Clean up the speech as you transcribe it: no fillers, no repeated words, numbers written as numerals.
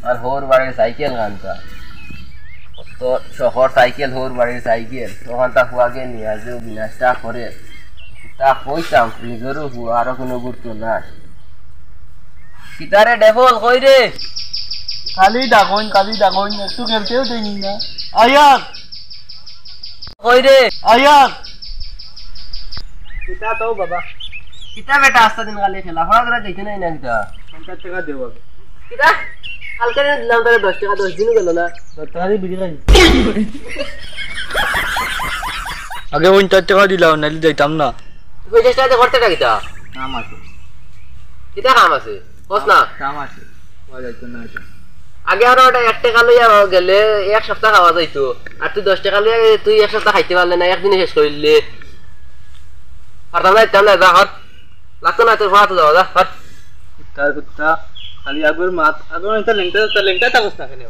আর হোর বাড়ির সাইকেল খানটা তো শহর সাইকেল হোর বাড়ির সাইকেল তখন তা হুয়াকে নিয়ে আসবে বিনাশটা করে তা কইতাম নিজেরও হুয়া আরো কোনো গুরুত্ব না কিতারে ডেভল কই রে খালি ডাকইন একটু খেলতেও দেয়নি না আয়াত কই রে আয়াত কিতা তো বাবা কিতা বেটা আস্তা দিন গালে খেলা হড়া ধরা যাইতে নাই না কিতা 50 টাকা দেব বাবা কিতা কালকে দিলাম তারে 10 টাকা 10 দিন গেল না 10 টাকা দিয়ে বিড়ি খাই আগে 50 টাকা দিলাও নালি যাইতাম না 50 টাকা করতে কিতা নাম আছে কিতা কাম আছে বস না কাম আছে ওয়া যাইতো না এটা আগে আর ওটা 1 টাকা লইয়া গেলে এক সপ্তাহ খাওয়া যাইতো আর তুই 10 টাকা লইয়া তুই এক সপ্তাহ খাইতে পারলে না একদিনে শেষ করিলে পারতাম না তাহলে যা হট লাগতো না তোর ভাত দাও যা হট তার কুত্তা খালি আগর মাত আগর এটা লেংটা তা অবস্থা খেলে